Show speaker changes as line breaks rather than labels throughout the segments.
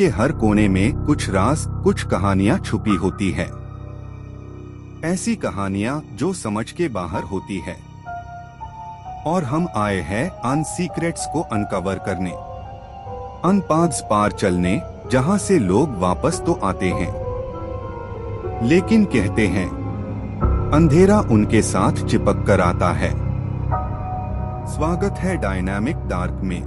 के हर कोने में कुछ राज, कुछ कहानियां छुपी होती है। ऐसी कहानियां जो समझ के बाहर होती है। और हम आए हैं अन सीक्रेट्स को अनकवर करने, अन पाथ्स पार चलने, जहां से लोग वापस तो आते हैं, लेकिन कहते हैं अंधेरा उनके साथ चिपक कर आता है। स्वागत है डायनामिक डार्क में।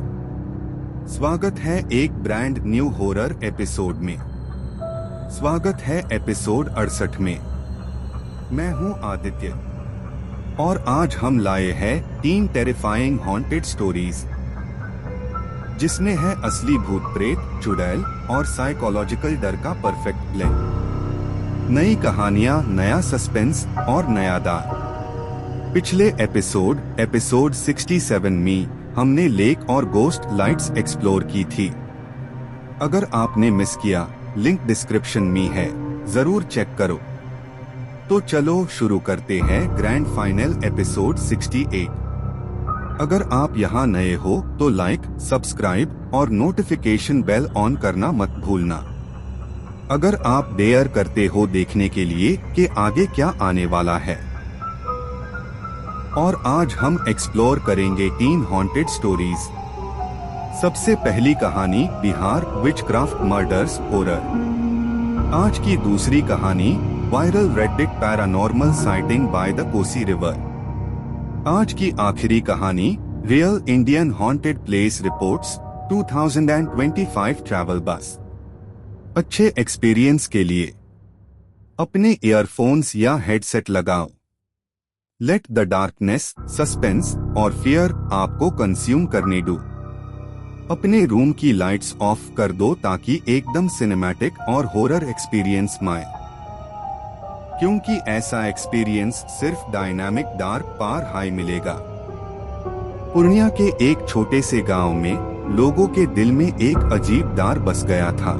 स्वागत है एक ब्रांड न्यू हॉरर एपिसोड में। स्वागत है एपिसोड 68 में। मैं हूं आदित्य और आज हम लाए हैं 3 टेरिफाइंग हॉन्टेड स्टोरीज, जिसमें है असली भूत प्रेत, चुड़ैल और साइकोलॉजिकल डर का परफेक्ट ब्लेंड। नई कहानियां, नया सस्पेंस और नया दार। पिछले एपिसोड 67 में हमने लेक और गोस्ट लाइट्स एक्सप्लोर की थी। अगर आपने मिस किया, लिंक डिस्क्रिप्शन में है, जरूर चेक करो। तो चलो शुरू करते हैं ग्रैंड फाइनल एपिसोड 68। अगर आप यहाँ नए हो तो लाइक, सब्सक्राइब और नोटिफिकेशन बेल ऑन करना मत भूलना। अगर आप डेयर करते हो देखने के लिए कि आगे क्या आने वाला है। और आज हम एक्सप्लोर करेंगे 3 हॉन्टेड स्टोरीज। सबसे पहली कहानी बिहार विचक्राफ्ट मर्डर्स हॉरर। आज की दूसरी कहानी viral Reddit paranormal sighting by the Kosi river. आज की आखिरी कहानी real Indian haunted place reports 2025 travel बस। अच्छे एक्सपीरियंस के लिए अपने ईयरफोन्स या हेडसेट लगाओ। लेट द डार्कनेस, सस्पेंस और फियर आपको कंज्यूम करने दो। अपने रूम की लाइट्स ऑफ कर दो ताकि एकदम सिनेमैटिक और हॉरर एक्सपीरियंस आए, क्योंकि ऐसा एक्सपीरियंस सिर्फ डायनामिक डार्क पार हाई मिलेगा। पूर्णिया के एक छोटे से गांव में लोगों के दिल में एक अजीब डर बस गया था।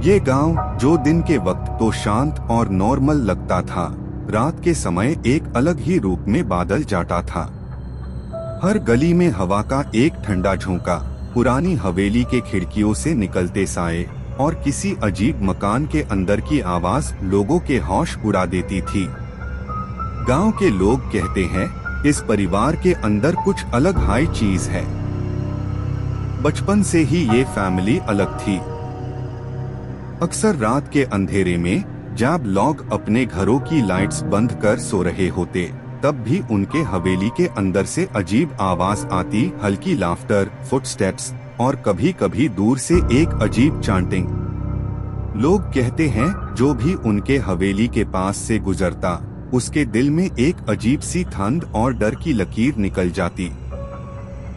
ये गांव जो दिन के वक्त तो शांत और नॉर्मल लगता था, रात के समय एक अलग ही रूप में बादल जाता था। हर गली में हवा का एक ठंडा झोंका, पुरानी हवेली के खिड़कियों से निकलते साए और किसी अजीब मकान के अंदर की आवाज लोगों के होश उड़ा देती थी। गांव के लोग कहते हैं इस परिवार के अंदर कुछ अलग हाई चीज है। बचपन से ही ये फैमिली अलग थी। अक्सर रात के अंधेरे में जब लोग अपने घरों की लाइट्स बंद कर सो रहे होते, तब भी उनके हवेली के अंदर से अजीब आवाज आती, हल्की लाफ्टर, फुटस्टेप्स और कभी कभी दूर से एक अजीब चांटिंग। लोग कहते हैं जो भी उनके हवेली के पास से गुजरता, उसके दिल में एक अजीब सी ठंड और डर की लकीर निकल जाती।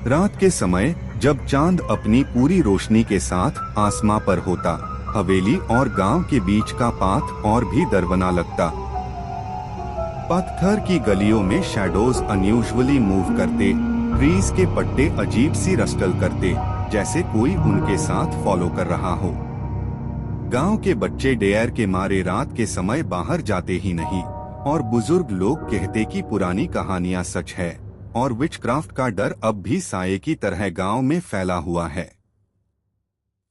रात के समय जब चांद अपनी पूरी रोशनी के साथ आसमां पर होता, हवेली और गांव के बीच का पाथ और भी डरावना लगता। पत्थर की गलियों में शैडोज अनयूजुअली मूव करते, ट्रीज के पत्ते अजीब सी रस्टल करते, जैसे कोई उनके साथ फॉलो कर रहा हो। गांव के बच्चे डेयर के मारे रात के समय बाहर जाते ही नहीं, और बुजुर्ग लोग कहते कि पुरानी कहानियां सच है और विचक्राफ्ट का डर अब भी साये की तरह गांव में फैला हुआ है।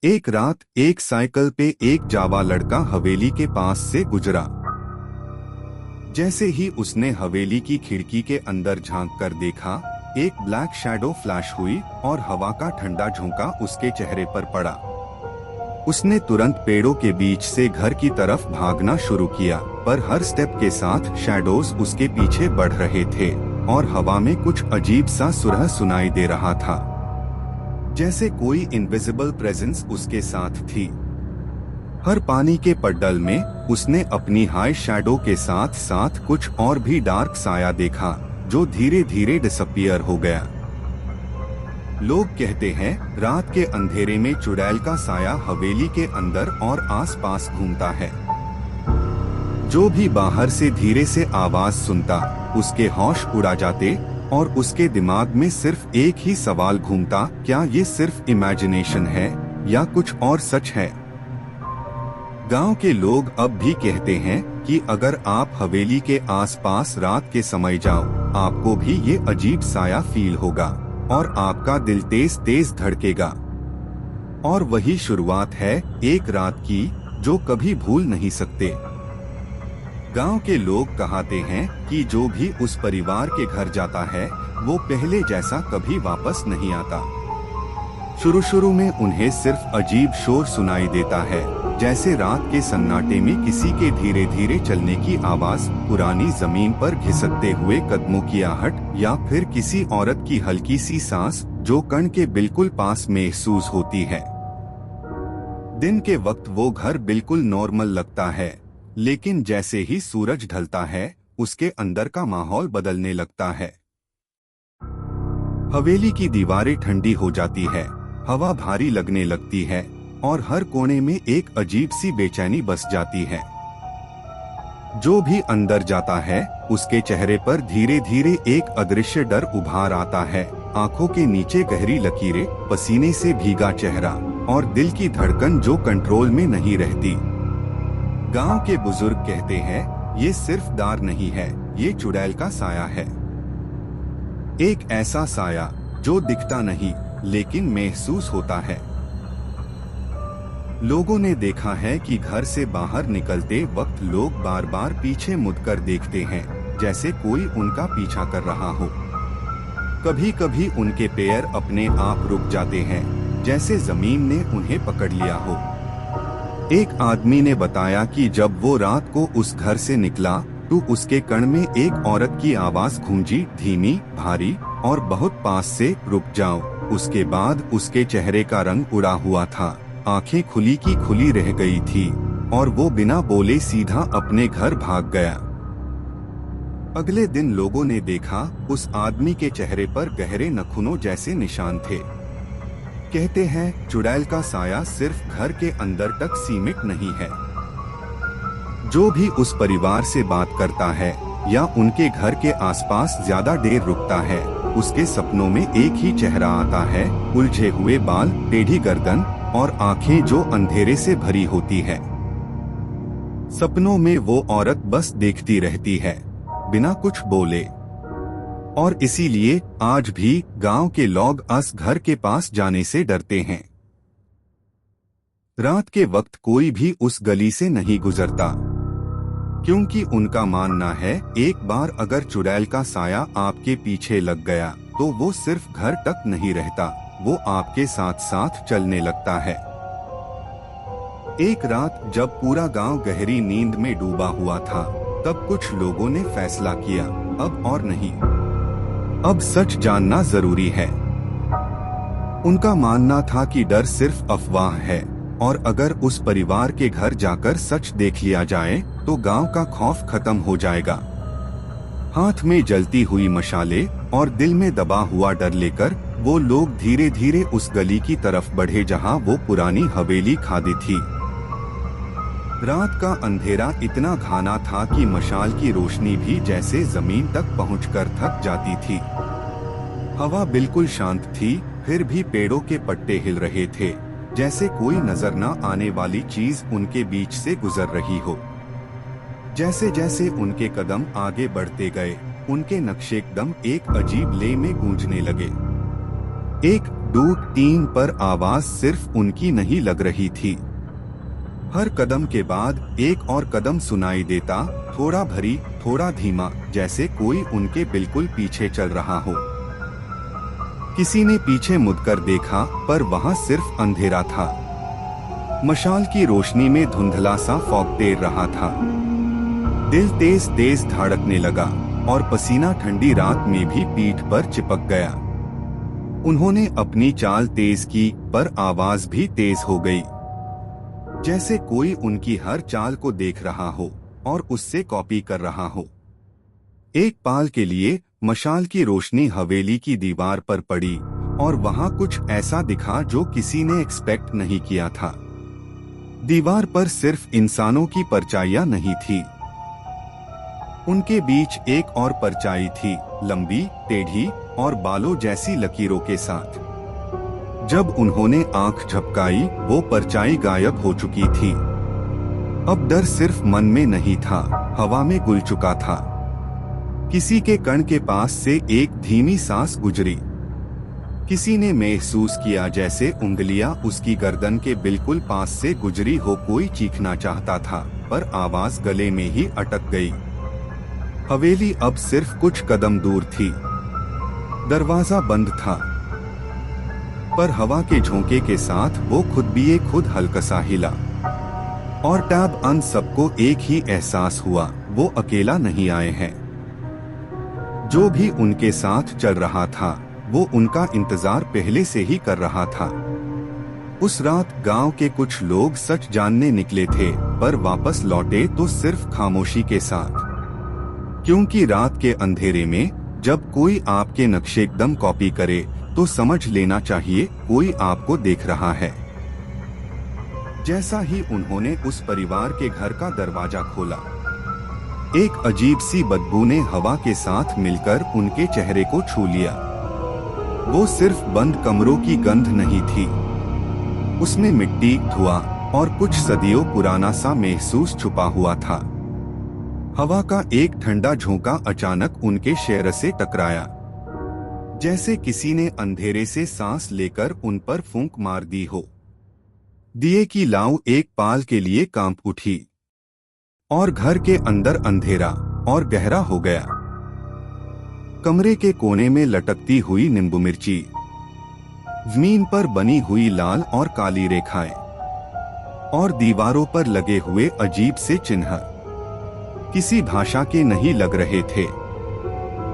एक रात एक साइकिल पे एक जावा लड़का हवेली के पास से गुजरा। जैसे ही उसने हवेली की खिड़की के अंदर झांक कर देखा, एक ब्लैक शैडो फ्लैश हुई और हवा का ठंडा झोंका उसके चेहरे पर पड़ा। उसने तुरंत पेड़ों के बीच से घर की तरफ भागना शुरू किया, पर हर स्टेप के साथ शैडोज उसके पीछे बढ़ रहे थे और हवा में कुछ अजीब सा सुरह सुनाई दे रहा था, जैसे कोई इनविजिबल प्रेजेंस उसके साथ थी। हर पानी के पड्डल में उसने अपनी हाई शैडो के साथ साथ कुछ और भी डार्क साया देखा, जो धीरे धीरे डिसअपीयर हो गया। लोग कहते हैं रात के अंधेरे में चुड़ैल का साया हवेली के अंदर और आसपास घूमता है। जो भी बाहर से धीरे से आवाज सुनता, उसके होश उड़ा जाते और उसके दिमाग में सिर्फ एक ही सवाल घूमता, क्या ये सिर्फ इमेजिनेशन है या कुछ और सच है। गांव के लोग अब भी कहते हैं कि अगर आप हवेली के आसपास रात के समय जाओ, आपको भी ये अजीब साया फील होगा और आपका दिल तेज तेज धड़केगा। और वही शुरुआत है एक रात की जो कभी भूल नहीं सकते। गांव के लोग कहते हैं कि जो भी उस परिवार के घर जाता है वो पहले जैसा कभी वापस नहीं आता। शुरू शुरू में उन्हें सिर्फ अजीब शोर सुनाई देता है, जैसे रात के सन्नाटे में किसी के धीरे धीरे चलने की आवाज, पुरानी जमीन पर घिसकते हुए कदमों की आहट, या फिर किसी औरत की हल्की सी सांस जो कण के बिल्कुल पास महसूस होती है। दिन के वक्त वो घर बिल्कुल नॉर्मल लगता है, लेकिन जैसे ही सूरज ढलता है उसके अंदर का माहौल बदलने लगता है। हवेली की दीवारें ठंडी हो जाती है, हवा भारी लगने लगती है और हर कोने में एक अजीब सी बेचैनी बस जाती है। जो भी अंदर जाता है उसके चेहरे पर धीरे धीरे एक अदृश्य डर उभार आता है। आंखों के नीचे गहरी लकीरें, पसीने से भीगा चेहरा और दिल की धड़कन जो कंट्रोल में नहीं रहती। गांव के बुजुर्ग कहते हैं ये सिर्फ डर नहीं है, ये चुड़ैल का साया है। एक ऐसा साया जो दिखता नहीं लेकिन महसूस होता है। लोगों ने देखा है कि घर से बाहर निकलते वक्त लोग बार बार पीछे मुड़कर देखते हैं, जैसे कोई उनका पीछा कर रहा हो। कभी कभी उनके पैर अपने आप रुक जाते हैं, जैसे जमीन ने उन्हें पकड़ लिया हो। एक आदमी ने बताया कि जब वो रात को उस घर से निकला तो उसके कण में एक औरत की आवाज गूंजी, धीमी, भारी और बहुत पास से, रुक जाओ। उसके बाद उसके चेहरे का रंग उड़ा हुआ था, आंखें खुली की खुली रह गई थी और वो बिना बोले सीधा अपने घर भाग गया। अगले दिन लोगों ने देखा उस आदमी के चेहरे पर गहरे नखूनों जैसे निशान थे। कहते हैं चुड़ैल का साया सिर्फ घर के अंदर तक सीमित नहीं है। जो भी उस परिवार से बात करता है या उनके घर के आसपास ज्यादा देर रुकता है, उसके सपनों में एक ही चेहरा आता है, उलझे हुए बाल, टेढ़ी गर्दन और आंखें जो अंधेरे से भरी होती है। सपनों में वो औरत बस देखती रहती है, बिना कुछ बोले। और इसीलिए आज भी गांव के लोग उस घर के पास जाने से डरते हैं। रात के वक्त कोई भी उस गली से नहीं गुजरता, क्योंकि उनका मानना है एक बार अगर चुड़ैल का साया आपके पीछे लग गया तो वो सिर्फ घर तक नहीं रहता, वो आपके साथ साथ चलने लगता है। एक रात जब पूरा गांव गहरी नींद में डूबा हुआ था, तब कुछ लोगों ने फैसला किया, अब और नहीं, अब सच जानना जरूरी है। उनका मानना था कि डर सिर्फ अफवाह है और अगर उस परिवार के घर जाकर सच देख लिया जाए तो गांव का खौफ खत्म हो जाएगा। हाथ में जलती हुई मशाले और दिल में दबा हुआ डर लेकर वो लोग धीरे धीरे उस गली की तरफ बढ़े जहां वो पुरानी हवेली खादी थी। रात का अंधेरा इतना घना था कि मशाल की रोशनी भी जैसे जमीन तक पहुंचकर थक जाती थी। हवा बिल्कुल शांत थी, फिर भी पेड़ों के पत्ते हिल रहे थे, जैसे कोई नजर न आने वाली चीज उनके बीच से गुजर रही हो। जैसे जैसे उनके कदम आगे बढ़ते गए, उनके नक्शे कदम एक अजीब लय में गूंजने लगे। 1, 2, 3 पर आवाज सिर्फ उनकी नहीं लग रही थी। हर कदम के बाद एक और कदम सुनाई देता, थोड़ा भारी, थोड़ा धीमा, जैसे कोई उनके बिल्कुल पीछे चल रहा हो। किसी ने पीछे मुड़कर देखा, पर वहां सिर्फ अंधेरा था। मशाल की रोशनी में धुंधला सा फॉग तैर रहा था। दिल तेज तेज धड़कने लगा और पसीना ठंडी रात में भी पीठ पर चिपक गया। उन्होंने अपनी चाल तेज की, पर आवाज भी तेज हो गई, जैसे कोई उनकी हर चाल को देख रहा हो और उससे कॉपी कर रहा हो। एक पल के लिए मशाल की रोशनी हवेली की दीवार पर पड़ी और वहां कुछ ऐसा दिखा जो किसी ने एक्सपेक्ट नहीं किया था। दीवार पर सिर्फ इंसानों की परछाइयां नहीं थी, उनके बीच एक और परछाई थी, लंबी, टेढ़ी और बालों जैसी लकीरों के साथ। जब उन्होंने आंख झपकाई, वो परछाई गायब हो चुकी थी। अब डर सिर्फ मन में नहीं था, हवा में घुल चुका था। किसी के कण के पास से एक धीमी सांस गुजरी, किसी ने महसूस किया जैसे उंगलियां उसकी गर्दन के बिल्कुल पास से गुजरी हो। कोई चीखना चाहता था पर आवाज गले में ही अटक गई। हवेली अब सिर्फ कुछ कदम दूर थी। दरवाजा बंद था, पर हवा के झोंके के साथ वो खुद हल्का सा हिला। और तब अन सबको एक ही एहसास हुआ, वो अकेला नहीं आए हैं। जो भी उनके साथ चल रहा था वो उनका इंतजार पहले से ही कर रहा था। उस रात गांव के कुछ लोग सच जानने निकले थे, पर वापस लौटे तो सिर्फ खामोशी के साथ। क्योंकि रात के अंधेरे में जब कोई आपके नक्शे एकदम कॉपी करे तो समझ लेना चाहिए कोई आपको देख रहा है। जैसा ही उन्होंने उस परिवार के घर का दरवाजा खोला, एक अजीब सी बदबू ने हवा के साथ मिलकर उनके चेहरे को छू लिया। वो सिर्फ बंद कमरों की गंध नहीं थी, उसमें मिट्टी, धुआं और कुछ सदियों पुराना सा महसूस छुपा हुआ था। हवा का एक ठंडा झोंका अचानक उनके चेहरे से टकराया, जैसे किसी ने अंधेरे से सांस लेकर उन पर फूंक मार दी हो। दिए की लाऊ एक पाल के लिए कांप उठी और घर के अंदर अंधेरा और गहरा हो गया। कमरे के कोने में लटकती हुई नींबू मिर्ची, जमीन पर बनी हुई लाल और काली रेखाएं और दीवारों पर लगे हुए अजीब से चिन्ह किसी भाषा के नहीं लग रहे थे।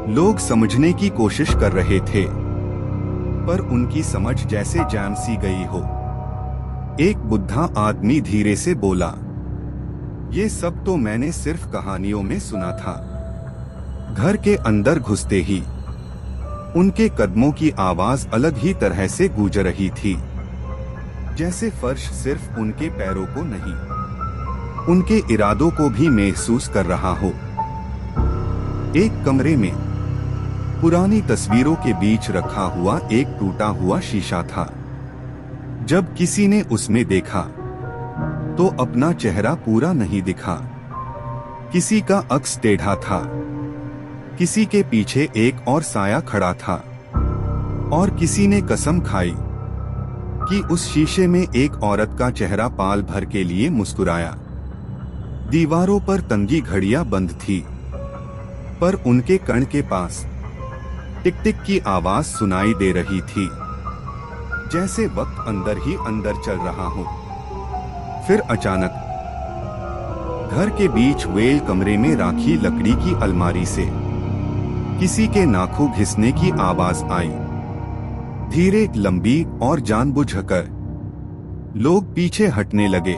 लोग समझने की कोशिश कर रहे थे, पर उनकी समझ जैसे जैम सी गई हो। एक बुढ़ा आदमी धीरे से बोला, ये सब तो मैंने सिर्फ कहानियों में सुना था। घर के अंदर घुसते ही उनके कदमों की आवाज अलग ही तरह से गूंज रही थी, जैसे फर्श सिर्फ उनके पैरों को नहीं, उनके इरादों को भी महसूस कर रहा हो। एक कमरे में पुरानी तस्वीरों के बीच रखा हुआ एक टूटा हुआ शीशा था। जब किसी ने उसमें देखा तो अपना चेहरा पूरा नहीं दिखा। किसी का अक्स टेढ़ा था, किसी के पीछे एक और साया खड़ा था, और किसी ने कसम खाई कि उस शीशे में एक औरत का चेहरा पाल भर के लिए मुस्कुराया। दीवारों पर तंगी घड़ियां बंद थी, पर उनके कण के पास टिक टिक की आवाज सुनाई दे रही थी, जैसे वक्त अंदर ही अंदर चल रहा हो। फिर अचानक घर के बीच वेल कमरे में राखी लकड़ी की अलमारी से किसी के नाखून घिसने की आवाज आई, धीरे, लंबी और जानबूझकर। लोग पीछे हटने लगे।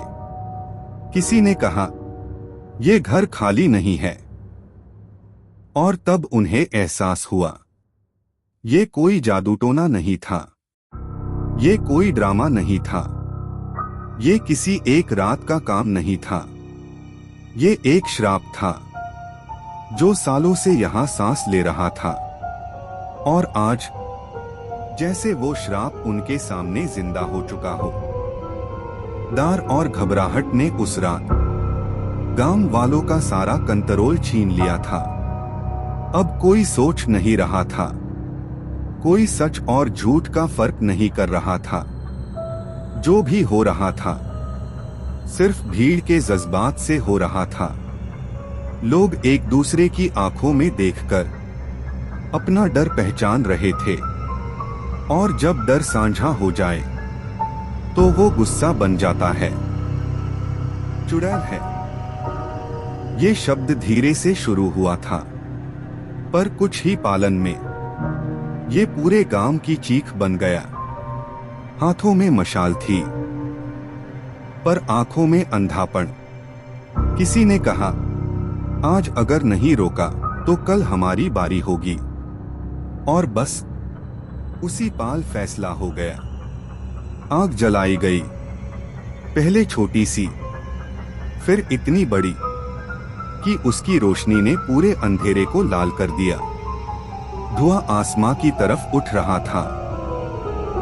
किसी ने कहा, ये घर खाली नहीं है। और तब उन्हें एहसास हुआ, ये कोई जादूटोना नहीं था, ये कोई ड्रामा नहीं था, ये किसी एक रात का काम नहीं था। ये एक श्राप था जो सालों से यहाँ सांस ले रहा था, और आज जैसे वो श्राप उनके सामने जिंदा हो चुका हो। डर और घबराहट ने उस रात गांव वालों का सारा कंट्रोल छीन लिया था। अब कोई सोच नहीं रहा था, कोई सच और झूठ का फर्क नहीं कर रहा था। जो भी हो रहा था सिर्फ भीड़ के जज्बात से हो रहा था। लोग एक दूसरे की आंखों में देखकर अपना डर पहचान रहे थे, और जब डर साझा हो जाए तो वो गुस्सा बन जाता है। चुड़ैल है, ये शब्द धीरे से शुरू हुआ था, पर कुछ ही पालन में ये पूरे गांव की चीख बन गया। हाथों में मशाल थी, पर आंखों में अंधापन। किसी ने कहा, आज अगर नहीं रोका तो कल हमारी बारी होगी। और बस उसी पाल फैसला हो गया। आग जलाई गई, पहले छोटी सी, फिर इतनी बड़ी कि उसकी रोशनी ने पूरे अंधेरे को लाल कर दिया। धुआं आसमां की तरफ उठ रहा था,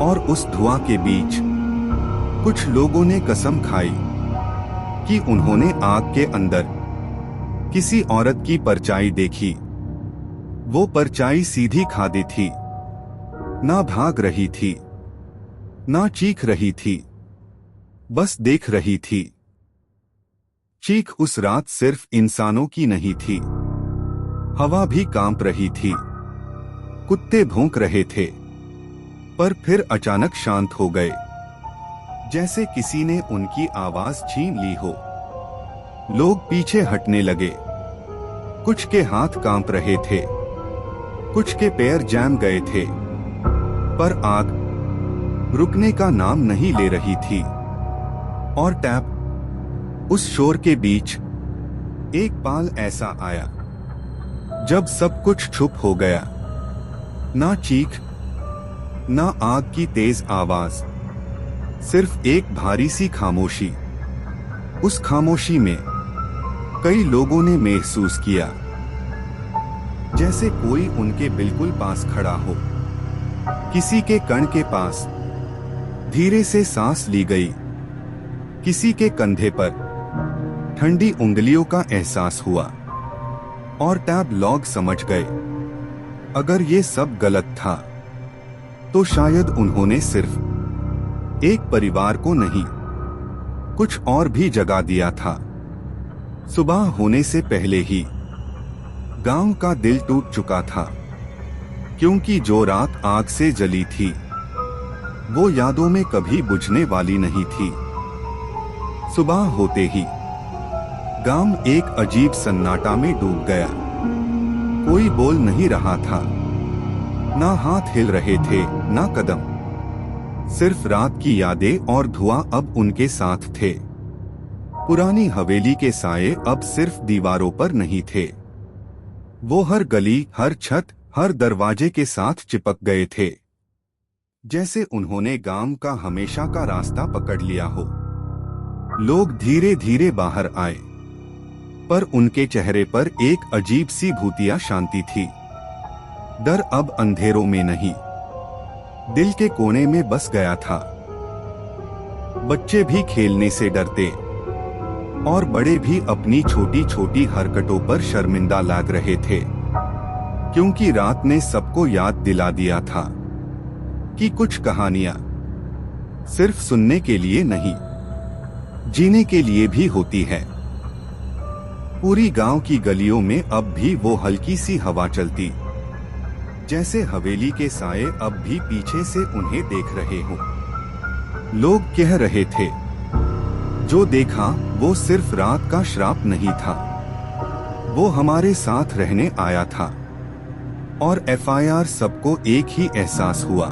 और उस धुआं के बीच कुछ लोगों ने कसम खाई कि उन्होंने आग के अंदर किसी औरत की परछाई देखी। वो परछाई सीधी खादी थी, ना भाग रही थी, ना चीख रही थी, बस देख रही थी। चीख उस रात सिर्फ इंसानों की नहीं थी, हवा भी कांप रही थी, कुत्ते भौंक रहे थे, पर फिर अचानक शांत हो गए, जैसे किसी ने उनकी आवाज छीन ली हो। लोग पीछे हटने लगे, कुछ के हाथ कांप रहे थे, कुछ के पैर जम गए थे, पर आग रुकने का नाम नहीं ले रही थी। और टैप उस शोर के बीच एक पल ऐसा आया जब सब कुछ चुप हो गया, ना चीख, ना आग की तेज आवाज, सिर्फ एक भारी सी खामोशी। उस खामोशी में कई लोगों ने महसूस किया जैसे कोई उनके बिल्कुल पास खड़ा हो। किसी के कण के पास धीरे से सांस ली गई, किसी के कंधे पर ठंडी उंगलियों का एहसास हुआ। और टैब लॉग समझ गए, अगर ये सब गलत था तो शायद उन्होंने सिर्फ एक परिवार को नहीं, कुछ और भी जगा दिया था। सुबह होने से पहले ही गांव का दिल टूट चुका था, क्योंकि जो रात आग से जली थी वो यादों में कभी बुझने वाली नहीं थी। सुबह होते ही गांव एक अजीब सन्नाटा में डूब गया। कोई बोल नहीं रहा था, ना हाथ हिल रहे थे, ना कदम। सिर्फ रात की यादें और धुआं अब उनके साथ थे। पुरानी हवेली के साये अब सिर्फ दीवारों पर नहीं थे, वो हर गली, हर छत, हर दरवाजे के साथ चिपक गए थे, जैसे उन्होंने गांव का हमेशा का रास्ता पकड़ लिया हो। लोग धीरे धीरे बाहर आए, पर उनके चेहरे पर एक अजीब सी भूतिया शांति थी। डर अब अंधेरों में नहीं, दिल के कोने में बस गया था। बच्चे भी खेलने से डरते और बड़े भी अपनी छोटी छोटी हरकतों पर शर्मिंदा लग रहे थे, क्योंकि रात ने सबको याद दिला दिया था कि कुछ कहानियां सिर्फ सुनने के लिए नहीं, जीने के लिए भी होती है। पूरी गांव की गलियों में अब भी वो हल्की सी हवा चलती, जैसे हवेली के साये अब भी पीछे से उन्हें देख रहे हो। लोग कह रहे थे, जो देखा वो सिर्फ रात का श्राप नहीं था, वो हमारे साथ रहने आया था। और एफआईआर सबको एक ही एहसास हुआ,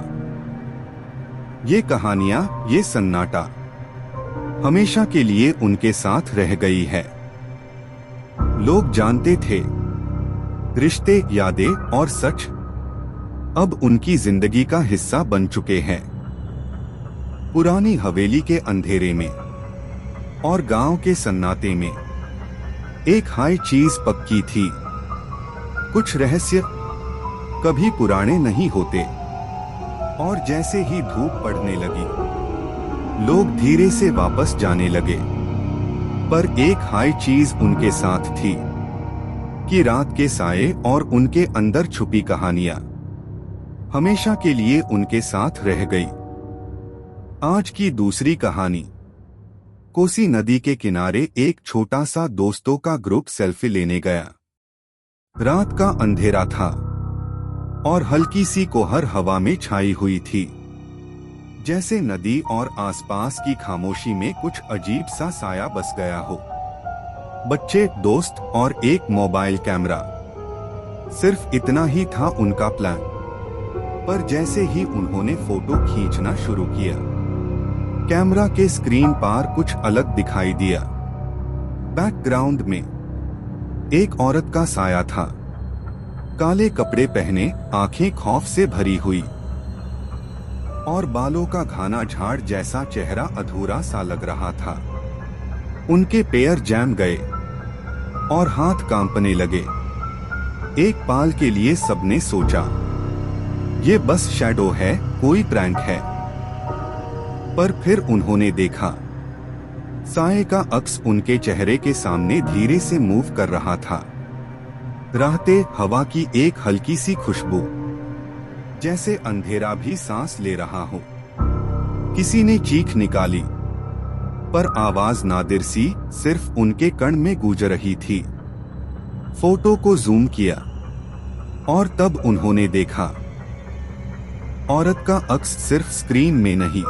ये कहानियां, ये सन्नाटा हमेशा के लिए उनके साथ रह गई है। लोग जानते थे, रिश्ते, यादें और सच अब उनकी जिंदगी का हिस्सा बन चुके हैं। पुरानी हवेली के अंधेरे में और गांव के सन्नाटे में एक हाई चीज पक्की थी, कुछ रहस्य कभी पुराने नहीं होते। और जैसे ही धूप पड़ने लगी, लोग धीरे से वापस जाने लगे, पर एक हाई चीज उनके साथ थी कि रात के साये और उनके अंदर छुपी कहानियां हमेशा के लिए उनके साथ रह गई। आज की दूसरी कहानी। कोसी नदी के किनारे एक छोटा सा दोस्तों का ग्रुप सेल्फी लेने गया। रात का अंधेरा था और हल्की सी कोहर हवा में छाई हुई थी, जैसे नदी और आसपास की खामोशी में कुछ अजीब सा साया बस गया हो। बच्चे, दोस्त और एक मोबाइल कैमरा, सिर्फ इतना ही था उनका प्लान। पर जैसे ही उन्होंने फोटो खींचना शुरू किया, कैमरा के स्क्रीन पर कुछ अलग दिखाई दिया। बैकग्राउंड में एक औरत का साया था, काले कपड़े पहने, आंखें खौफ से भरी हुई और बालों का घना झाड़ जैसा चेहरा अधूरा सा लग रहा था। उनके पैर जम गए और हाथ कांपने लगे। एक पल के लिए सबने सोचा, ये बस शैडो है, कोई प्रैंक है। पर फिर उन्होंने देखा, साये का अक्स उनके चेहरे के सामने धीरे से मूव कर रहा था। रहते हवा की एक हल्की सी खुशबू, जैसे अंधेरा भी सांस ले रहा हो। किसी ने चीख निकाली, पर आवाज नादिर सी सिर्फ उनके कान में गूंज रही थी। फोटो को जूम किया और तब उन्होंने देखा, औरत का अक्स सिर्फ स्क्रीन में नहीं,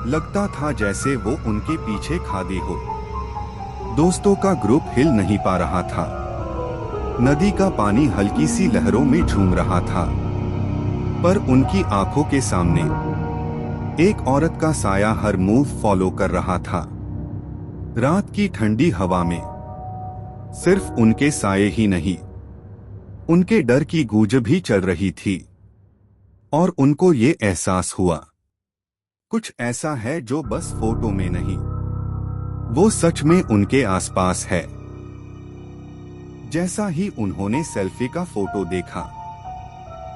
लगता था जैसे वो उनके पीछे खड़ी हो। दोस्तों का ग्रुप हिल नहीं पा रहा था। नदी का पानी हल्की सी लहरों में झूम रहा था, पर उनकी आंखों के सामने एक औरत का साया हर मूव फॉलो कर रहा था। रात की ठंडी हवा में सिर्फ उनके साये ही नहीं, उनके डर की गूंज भी चल रही थी। और उनको ये एहसास हुआ, कुछ ऐसा है जो बस फोटो में नहीं, वो सच में उनके आसपास है। जैसा ही उन्होंने सेल्फी का फोटो देखा,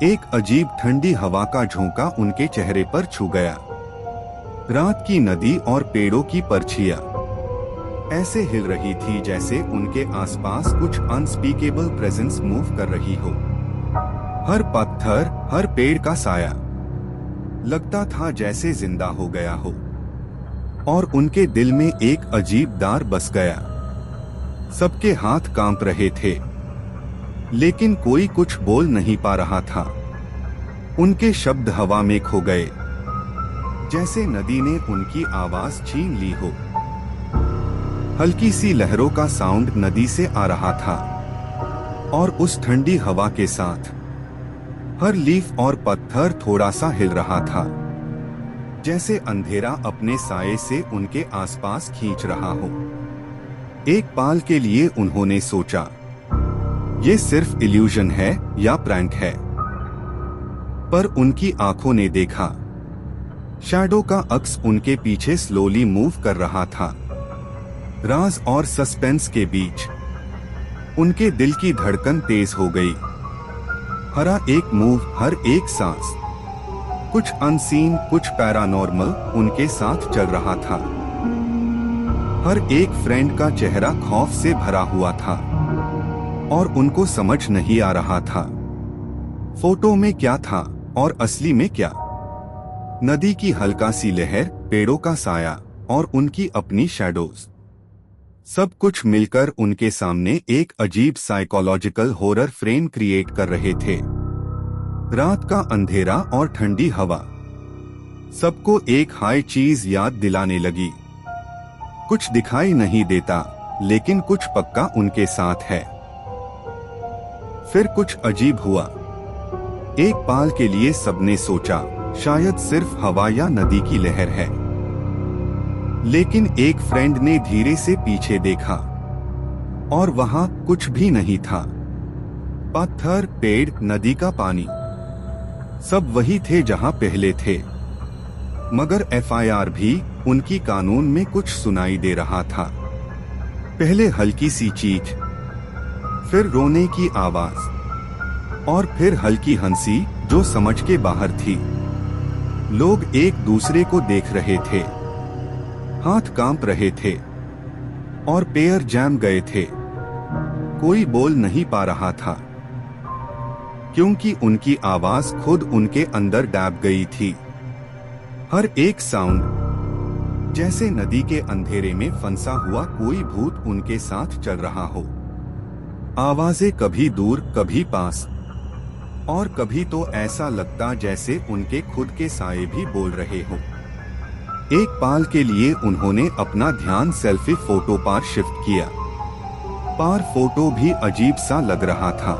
एक अजीब ठंडी हवा का झोंका उनके चेहरे पर छू गया। रात की नदी और पेड़ों की परछियां ऐसे हिल रही थी जैसे उनके आसपास कुछ अनस्पीकेबल प्रेजेंस मूव कर रही हो। हर पत्थर, हर पेड़ का साया लगता था जैसे जिंदा हो गया हो। और उनके दिल में एक अजीब डर बस गया। सबके हाथ कांप रहे थे, लेकिन कोई कुछ बोल नहीं पा रहा था। उनके शब्द हवा में खो गए, जैसे नदी ने उनकी आवाज छीन ली हो। हल्की सी लहरों का साउंड नदी से आ रहा था, और उस ठंडी हवा के साथ हर लीफ और पत्थर थोड़ा सा हिल रहा था, जैसे अंधेरा अपने साये से उनके आसपास खींच रहा हो। एक पल के लिए उन्होंने सोचा, ये सिर्फ इल्यूजन है या प्रैंक है। पर उनकी आंखों ने देखा, शैडो का अक्स उनके पीछे स्लोली मूव कर रहा था। राज और सस्पेंस के बीच उनके दिल की धड़कन तेज हो गई। हर एक मूव, हर एक सांस, कुछ अनसीन, कुछ पैरानॉर्मल उनके साथ चल रहा था। हर एक फ्रेंड का चेहरा खौफ से भरा हुआ था, और उनको समझ नहीं आ रहा था फोटो में क्या था और असली में क्या। नदी की हल्का सी लहर, पेड़ों का साया और उनकी अपनी शैडोज, सब कुछ मिलकर उनके सामने एक अजीब साइकोलॉजिकल हॉरर फ्रेम क्रिएट कर रहे थे। रात का अंधेरा और ठंडी हवा सबको एक हाई चीज याद दिलाने लगी। कुछ दिखाई नहीं देता, लेकिन कुछ पक्का उनके साथ है। फिर कुछ अजीब हुआ। एक पल के लिए सबने सोचा, शायद सिर्फ हवा या नदी की लहर है। लेकिन एक फ्रेंड ने धीरे से पीछे देखा, और वहां कुछ भी नहीं था। पत्थर, पेड़, नदी का पानी, सब वही थे जहां पहले थे। मगर एफआईआर भी उनकी कानून में कुछ सुनाई दे रहा था। पहले हल्की सी चीख, फिर रोने की आवाज, और फिर हल्की हंसी जो समझ के बाहर थी। लोग एक दूसरे को देख रहे थे, हाथ कांप रहे थे और पैर जम गए थे। कोई बोल नहीं पा रहा था, क्योंकि उनकी आवाज खुद उनके अंदर दब गई थी। हर एक साउंड जैसे नदी के अंधेरे में फंसा हुआ कोई भूत उनके साथ चल रहा हो। आवाजें कभी दूर, कभी पास, और कभी तो ऐसा लगता जैसे उनके खुद के साए भी बोल रहे हो। एक पल के लिए उन्होंने अपना ध्यान सेल्फी फोटो पर शिफ्ट किया। पर फोटो भी अजीब सा लग रहा था।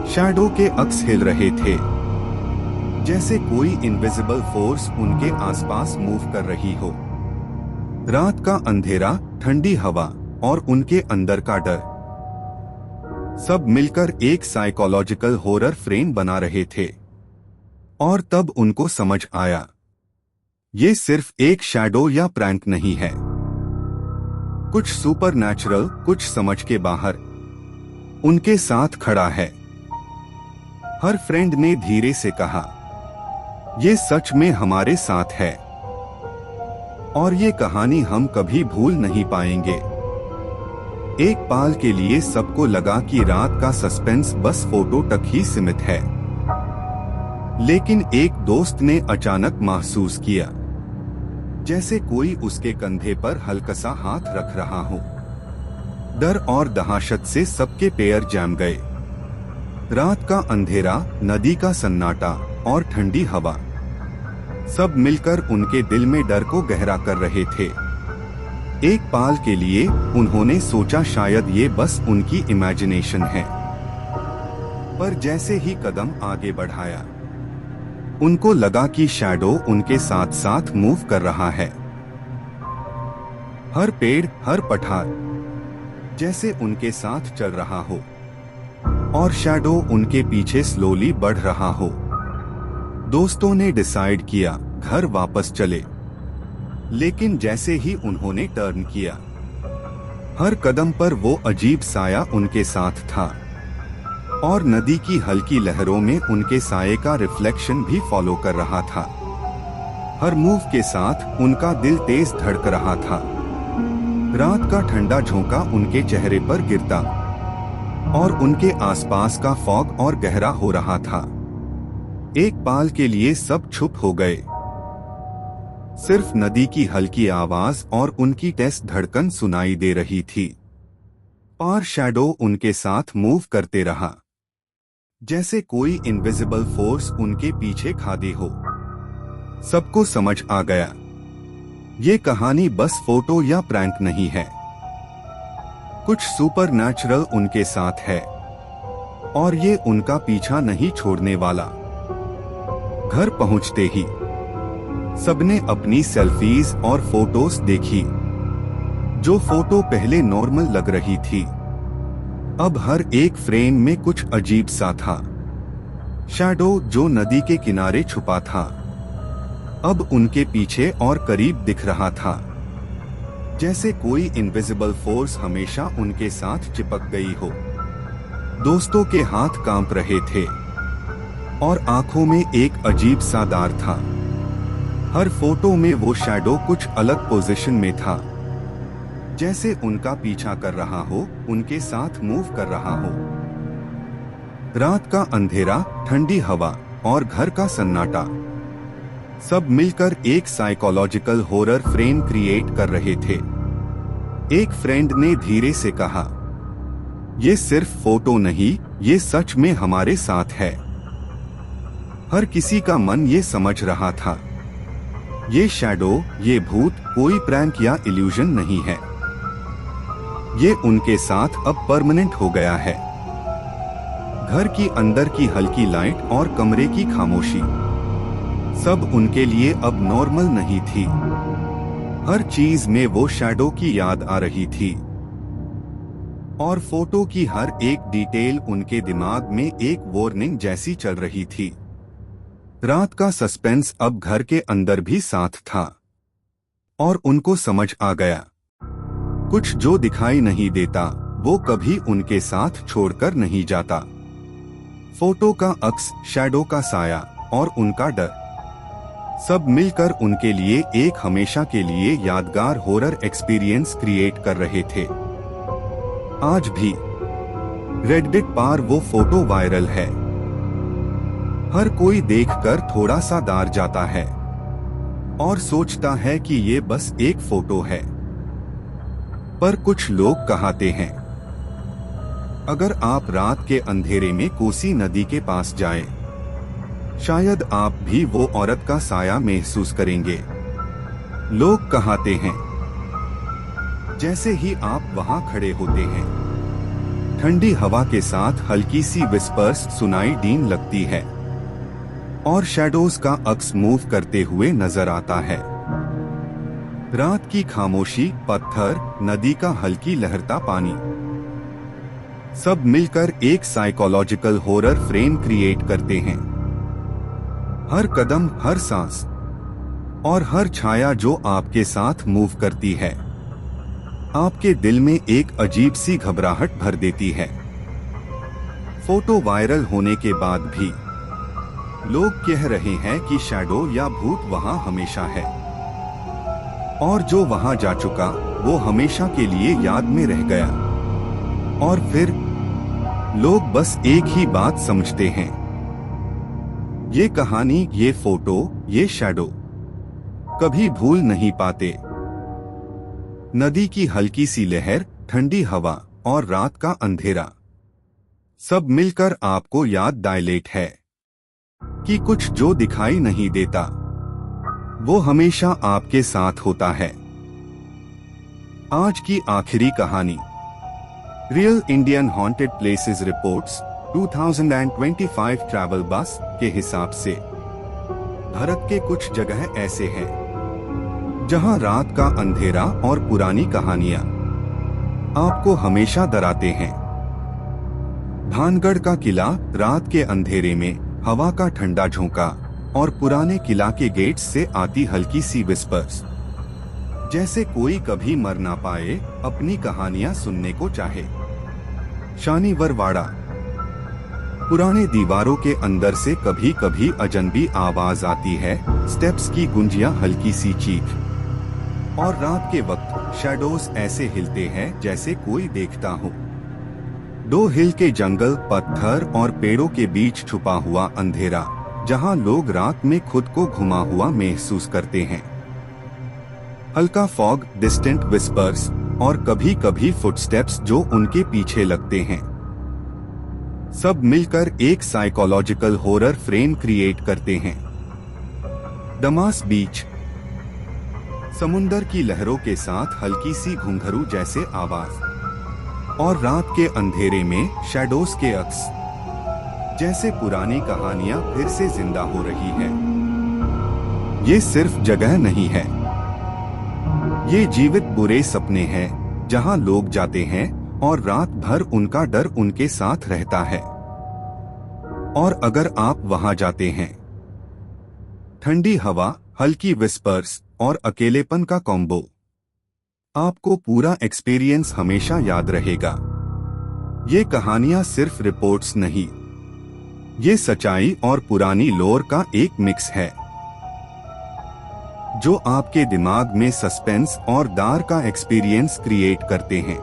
शैडो के अक्स हिल रहे थे, जैसे कोई इनविजिबल फोर्स उनके आसपास मूव कर रही हो। रात का अंधेरा, ठंडी हवा और उनके अंदर का डर, सब मिलकर एक साइकोलॉजिकल हॉरर फ्रेम बना रहे थे। और तब उनको समझ आया, ये सिर्फ एक शैडो या प्रैंक नहीं है। कुछ सुपरनैचुरल, कुछ समझ के बाहर उनके साथ खड़ा है। हर फ्रेंड ने धीरे से कहा, ये सच में हमारे साथ है, और ये कहानी हम कभी भूल नहीं पाएंगे। एक पल के लिए सबको लगा कि रात का सस्पेंस बस फोटो तक ही सीमित है। लेकिन एक दोस्त ने अचानक महसूस किया जैसे कोई उसके कंधे पर हल्का सा हाथ रख रहा हो। डर और दहशत से सबके पैर जम गए। रात का अंधेरा, नदी का सन्नाटा और ठंडी हवा सब मिलकर उनके दिल में डर को गहरा कर रहे थे। एक पल के लिए उन्होंने सोचा शायद ये बस उनकी इमेजिनेशन है, पर जैसे ही कदम आगे बढ़ाया उनको लगा कि शैडो उनके साथ साथ मूव कर रहा है। हर पेड़, हर पठार जैसे उनके साथ चल रहा हो और शैडो उनके पीछे स्लोली बढ़ रहा हो। दोस्तों ने डिसाइड किया घर वापस चले, लेकिन जैसे ही उन्होंने टर्न किया हर कदम पर वो अजीब साया उनके साथ था और नदी की हल्की लहरों में उनके साये का रिफ्लेक्शन भी फॉलो कर रहा था। हर मूव के साथ उनका दिल तेज धड़क रहा था। रात का ठंडा झोंका उनके चेहरे पर गिरता और उनके आसपास का फॉग और गहरा हो रहा था। एक पल के लिए सब चुप हो गए। सिर्फ नदी की हल्की आवाज और उनकी तेज धड़कन सुनाई दे रही थी और शैडो उनके साथ मूव करते रहा जैसे कोई इनविजिबल फोर्स उनके पीछे खड़े हो। सबको समझ आ गया ये कहानी बस फोटो या प्रैंक नहीं है, कुछ सुपरनैचुरल उनके साथ है और ये उनका पीछा नहीं छोड़ने वाला। घर पहुंचते ही सबने अपनी सेल्फीज और फोटोज देखी। जो फोटो पहले नॉर्मल लग रही थी अब हर एक फ्रेम में कुछ अजीब सा था। शैडो जो नदी के किनारे छुपा था अब उनके पीछे और करीब दिख रहा था, जैसे कोई इनविजिबल फोर्स हमेशा उनके साथ चिपक गई हो। दोस्तों के हाथ कांप रहे थे और आंखों में एक अजीब सा डर था। हर फोटो में वो शैडो कुछ अलग पोजीशन में था, जैसे उनका पीछा कर रहा हो, उनके साथ मूव कर रहा हो। रात का अंधेरा, ठंडी हवा और घर का सन्नाटा सब मिलकर एक साइकोलॉजिकल हॉरर फ्रेम क्रिएट कर रहे थे। एक फ्रेंड ने धीरे से कहा, ये सिर्फ फोटो नहीं, ये सच में हमारे साथ है। हर किसी का मन ये समझ रहा था, ये शैडो, ये भूत कोई प्रैंक या इल्यूजन नहीं है, ये उनके साथ अब परमानेंट हो गया है। घर की अंदर की हल्की लाइट और कमरे की खामोशी सब उनके लिए अब नॉर्मल नहीं थी। हर चीज में वो शैडो की याद आ रही थी और फोटो की हर एक डिटेल उनके दिमाग में एक वार्निंग जैसी चल रही थी। रात का सस्पेंस अब घर के अंदर भी साथ था और उनको समझ आ गया, कुछ जो दिखाई नहीं देता वो कभी उनके साथ छोड़कर नहीं जाता। फोटो का अक्स, शैडो का साया और उनका डर सब मिलकर उनके लिए एक हमेशा के लिए यादगार हॉरर एक्सपीरियंस क्रिएट कर रहे थे। आज भी रेडिट पर वो फोटो वायरल है। हर कोई देखकर थोड़ा सा डर जाता है और सोचता है कि ये बस एक फोटो है, पर कुछ लोग कहते हैं अगर आप रात के अंधेरे में कोसी नदी के पास जाएं, शायद आप भी वो औरत का साया महसूस करेंगे। लोग कहते हैं जैसे ही आप वहां खड़े होते हैं, ठंडी हवा के साथ हल्की सी विस्पर्स सुनाई देने लगती है और शैडोज का अक्स मूव करते हुए नजर आता है। रात की खामोशी, पत्थर, नदी का हल्की लहरता पानी सब मिलकर एक साइकोलॉजिकल हॉरर फ्रेम क्रिएट करते हैं। हर कदम, हर सांस और हर छाया जो आपके साथ मूव करती है, आपके दिल में एक अजीब सी घबराहट भर देती है। फोटो वायरल होने के बाद भी लोग कह रहे हैं कि शैडो या भूत वहां हमेशा है और जो वहां जा चुका वो हमेशा के लिए याद में रह गया। और फिर लोग बस एक ही बात समझते हैं, ये कहानी, ये फोटो, ये शैडो कभी भूल नहीं पाते। नदी की हल्की सी लहर, ठंडी हवा और रात का अंधेरा, सब मिलकर आपको याद दिलाते है कि कुछ जो दिखाई नहीं देता वो हमेशा आपके साथ होता है। आज की आखिरी कहानी, real Indian haunted places reports 2025 travel बस के हिसाब से भारत के कुछ जगह ऐसे हैं जहां रात का अंधेरा और पुरानी कहानियां आपको हमेशा डराते हैं। भानगढ़ का किला, रात के अंधेरे में हवा का ठंडा झोंका और पुराने किला के गेट्स से आती हल्की सी विस्पर्स, जैसे कोई कभी मर ना पाए, अपनी कहानियां सुनने को चाहे। शानीवरवाड़ा, पुराने दीवारों के अंदर से कभी कभी अजनबी आवाज आती है, स्टेप्स की गुंजिया, हल्की सी चीख, और रात के वक्त शैडोज ऐसे हिलते हैं जैसे कोई देखता हो। दो हिल के जंगल, पत्थर और पेड़ों के बीच छुपा हुआ अंधेरा, जहां लोग रात में खुद को घुमा हुआ महसूस करते हैं। हल्का फॉग, डिस्टेंट विस्पर्स और कभी कभी फुटस्टेप्स जो उनके पीछे लगते हैं, सब मिलकर एक साइकोलॉजिकल हॉरर फ्रेम क्रिएट करते हैं। दमास बीच, समुंदर की लहरों के साथ हल्की सी घुंघरू जैसे आवाज और रात के अंधेरे में शैडोज के अक्स, जैसे पुरानी कहानियां फिर से जिंदा हो रही है। ये सिर्फ जगह नहीं है, ये जीवित बुरे सपने हैं जहां लोग जाते हैं और रात भर उनका डर उनके साथ रहता है। और अगर आप वहां जाते हैं, ठंडी हवा, हल्की विस्पर्स और अकेलेपन का कॉम्बो आपको पूरा एक्सपीरियंस हमेशा याद रहेगा। ये कहानियां सिर्फ रिपोर्ट्स नहीं, ये सच्चाई और पुरानी लोर का एक मिक्स है जो आपके दिमाग में सस्पेंस और डर का एक्सपीरियंस क्रिएट करते हैं।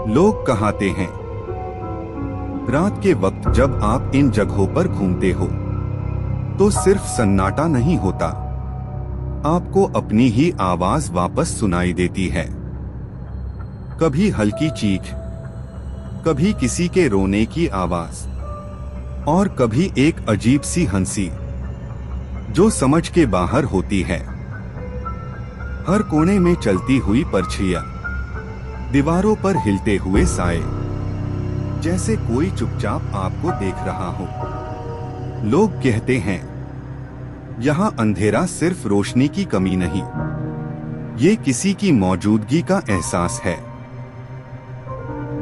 लोग कहते हैं, रात के वक्त जब आप इन जगहों पर घूमते हो तो सिर्फ सन्नाटा नहीं होता, आपको अपनी ही आवाज वापस सुनाई देती है। कभी हल्की चीख, कभी किसी के रोने की आवाज और कभी एक अजीब सी हंसी जो समझ के बाहर होती है। हर कोने में चलती हुई परछाइयां, दीवारों पर हिलते हुए साए, जैसे कोई चुपचाप आपको देख रहा हो। लोग कहते हैं, यहाँ अंधेरा सिर्फ रोशनी की कमी नहीं, ये किसी की मौजूदगी का एहसास है।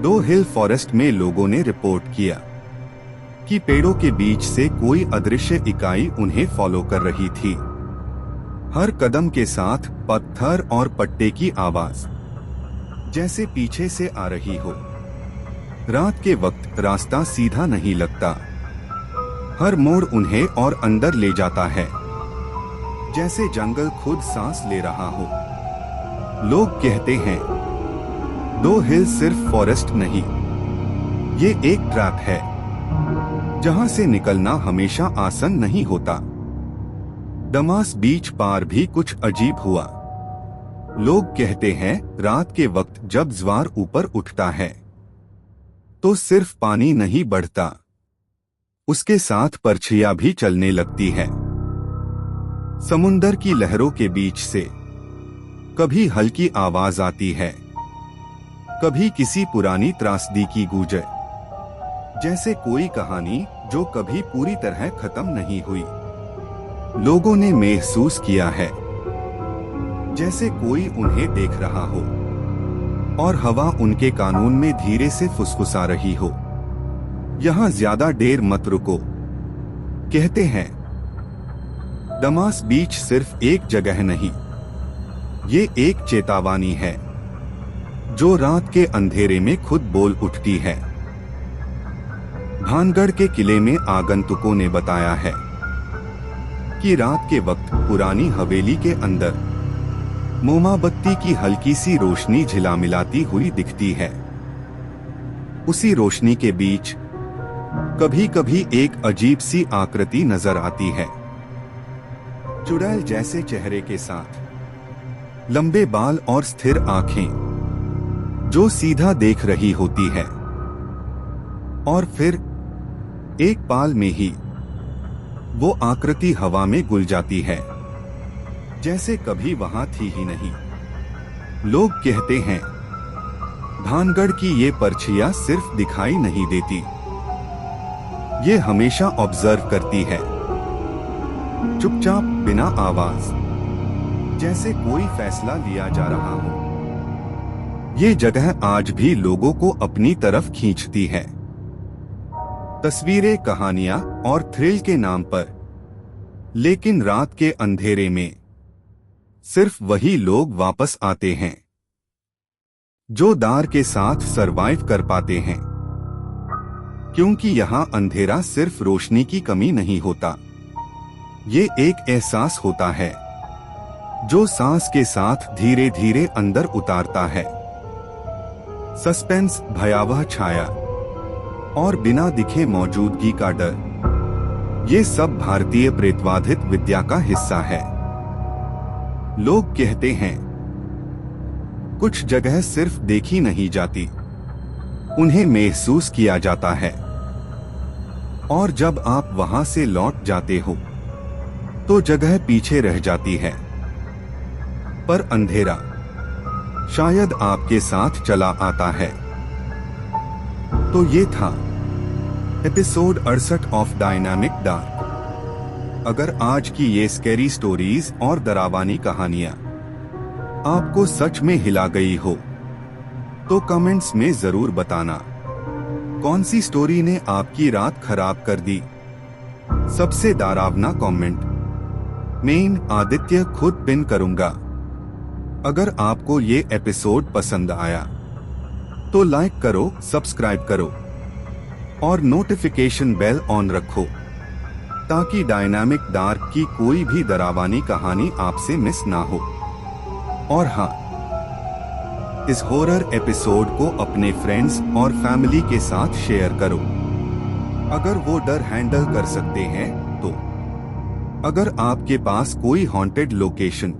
दो हिल फॉरेस्ट में लोगों ने रिपोर्ट किया कि पेड़ों के बीच से कोई अदृश्य इकाई उन्हें फॉलो कर रही थी। हर कदम के साथ पत्थर और पट्टे की आवाज जैसे पीछे से आ रही हो। रात के वक्त रास्ता सीधा नहीं लगता, हर मोड़ उन्हें और अंदर ले जाता है, जैसे जंगल खुद सांस ले रहा हो। लोग कहते हैं, दो हिल सिर्फ फॉरेस्ट नहीं, ये एक ट्रैप है जहां से निकलना हमेशा आसान नहीं होता। दमास बीच पार भी कुछ अजीब हुआ। लोग कहते हैं, रात के वक्त जब ज्वार ऊपर उठता है तो सिर्फ पानी नहीं बढ़ता, उसके साथ परछाइयां भी चलने लगती है। समुंदर की लहरों के बीच से कभी हल्की आवाज आती है, कभी किसी पुरानी त्रासदी की गूंज, जैसे कोई कहानी जो कभी पूरी तरह खत्म नहीं हुई। लोगों ने महसूस किया है जैसे कोई उन्हें देख रहा हो और हवा उनके कानून में धीरे से फुसफुसा रही हो, यहाँ ज्यादा देर मत रुको। कहते हैं, दमास बीच सिर्फ एक जगह नहीं, ये एक चेतावनी है जो रात के अंधेरे में खुद बोल उठती है। भानगढ़ के किले में आगंतुकों ने बताया है कि रात के वक्त पुरानी हवेली के अंदर मोमबत्ती की हल्की सी रोशनी झिलमिलाती हुई दिखती है। उसी रोशनी के बीच कभी कभी एक अजीब सी आकृति नजर आती है, चुड़ैल जैसे चेहरे के साथ, लंबे बाल और स्थिर आंखें जो सीधा देख रही होती है, और फिर एक पाल में ही वो आकृति हवा में गुल जाती है, जैसे कभी वहां थी ही नहीं। लोग कहते हैं भानगढ़ की ये परछियां सिर्फ दिखाई नहीं देती, ये हमेशा ऑब्जर्व करती है, चुपचाप बिना आवाज, जैसे कोई फैसला लिया जा रहा हो। ये जगह आज भी लोगों को अपनी तरफ खींचती है। तस्वीरें, कहानियां और थ्रिल के नाम पर, लेकिन रात के अंधेरे में सिर्फ वही लोग वापस आते हैं जो दार के साथ सरवाइव कर पाते हैं, क्योंकि यहाँ अंधेरा सिर्फ रोशनी की कमी नहीं होता, ये एक एहसास होता है जो सांस के साथ धीरे धीरे अंदर उतारता है। सस्पेंस, भयावह छाया और बिना दिखे मौजूदगी का डर, ये सब भारतीय प्रेतवाधित विद्या का हिस्सा है। लोग कहते हैं कुछ जगह सिर्फ देखी नहीं जाती, उन्हें महसूस किया जाता है, और जब आप वहां से लौट जाते हो तो जगह पीछे रह जाती है। पर अंधेरा शायद आपके साथ चला आता है। तो ये था एपिसोड 68 ऑफ डायनामिक डार्क। अगर आज की ये स्कैरी स्टोरीज और डरावनी कहानियां आपको सच में हिला गई हो तो कमेंट्स में जरूर बताना कौन सी स्टोरी ने आपकी रात खराब कर दी। सबसे डरावना कमेंट मैं आदित्य खुद पिन करूंगा। अगर आपको ये एपिसोड पसंद आया तो लाइक करो, सब्सक्राइब करो और नोटिफिकेशन बेल ऑन रखो ताकि डायनामिक डार्क की कोई भी डरावनी कहानी आपसे मिस ना हो। और हाँ, इस हॉरर एपिसोड को अपने फ्रेंड्स और फैमिली के साथ शेयर करो अगर वो डर हैंडल कर सकते हैं तो। अगर आपके पास कोई हॉन्टेड लोकेशन,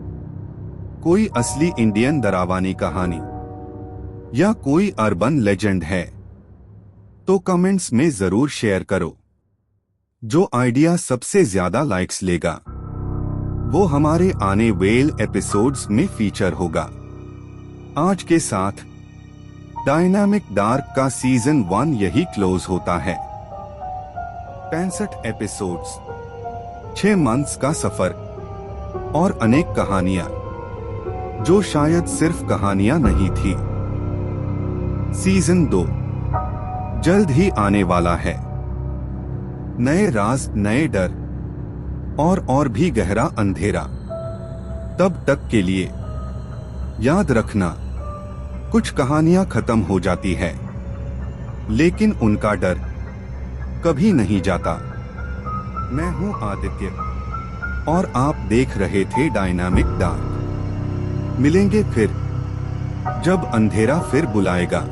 कोई असली इंडियन डरावनी कहानी या कोई अर्बन लेजेंड है तो कमेंट्स में जरूर शेयर करो। जो आइडिया सबसे ज्यादा लाइक्स लेगा वो हमारे आने वाले एपिसोड्स में फीचर होगा। आज के साथ डायनामिक डार्क का सीजन 1 यही क्लोज होता है। 65 एपिसोड्स, 6 मंथ्स का सफर और अनेक कहानियां जो शायद सिर्फ कहानियां नहीं थी। सीजन 2 जल्द ही आने वाला है। नए राज, नए डर और भी गहरा अंधेरा। तब तक के लिए याद रखना, कुछ कहानियां खत्म हो जाती है लेकिन उनका डर कभी नहीं जाता। मैं हूं आदित्य और आप देख रहे थे डायनामिक डार्क। मिलेंगे फिर जब अंधेरा फिर बुलाएगा।